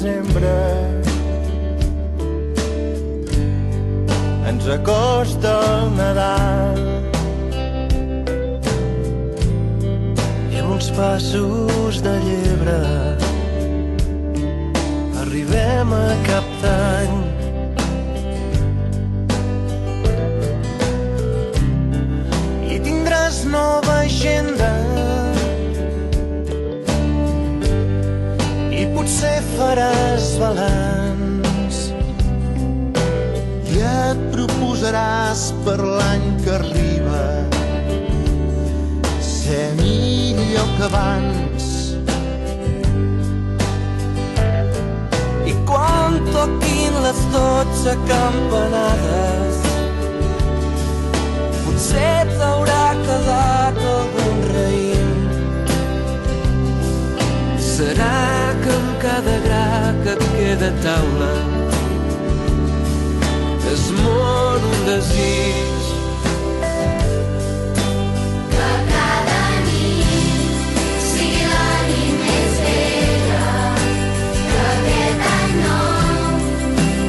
desembre ens acosta el Nadal i amb uns passos de llebre arribem a cap d'any. I tindràs nova agenda i potser faràs balanç i et proposaràs per l'any que arriba ser millor que abans. I quan toquin les 12 campanades potser t'haurà quedat algun raïm. Serà que amb cada gra que et queda a taula es mor un desig. Que cada nit sigui la nit més bella, que aquest any nou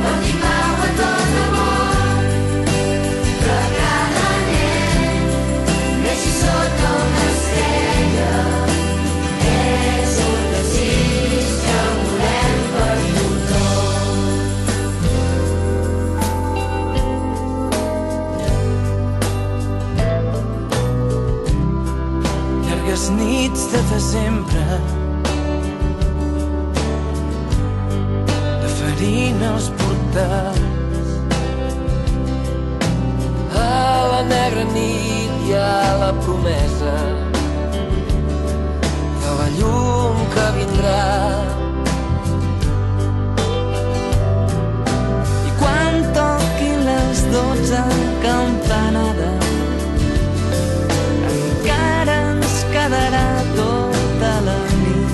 porti pau a tot el món, que cada nen neixi sota una estrella. És un desig que volem per tothom. Llargues nits de desembre de farina als portals, a la negra nit hi ha la promesa de la llum que vindrà. I quan toquin les 12 campanades encara ens quedarà tota la nit.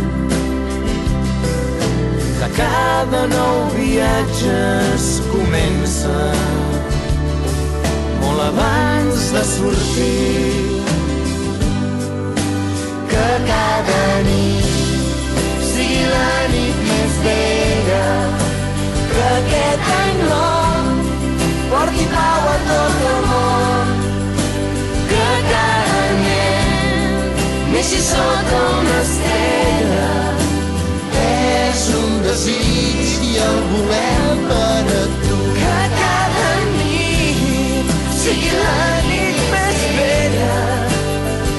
Que cada nou viatge es comença molt abans de sortir. Que cada nit sigui la nit més bella, que aquest any nou porti pau a tot el món, que cada nen neixi sota una estrella. És un desig i el volem per a tu. Que cada nit sigui la nit més bella,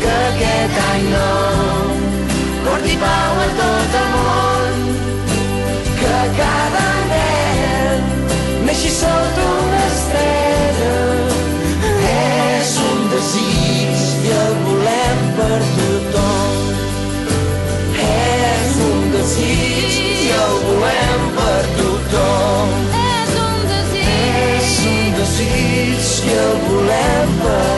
que aquest any nou porti pau a tot el món, que cada nen neixi sota una estrella. És un desig i el volem per tothom. És un desig i el volem per tothom. És un desig És un desig i el volem per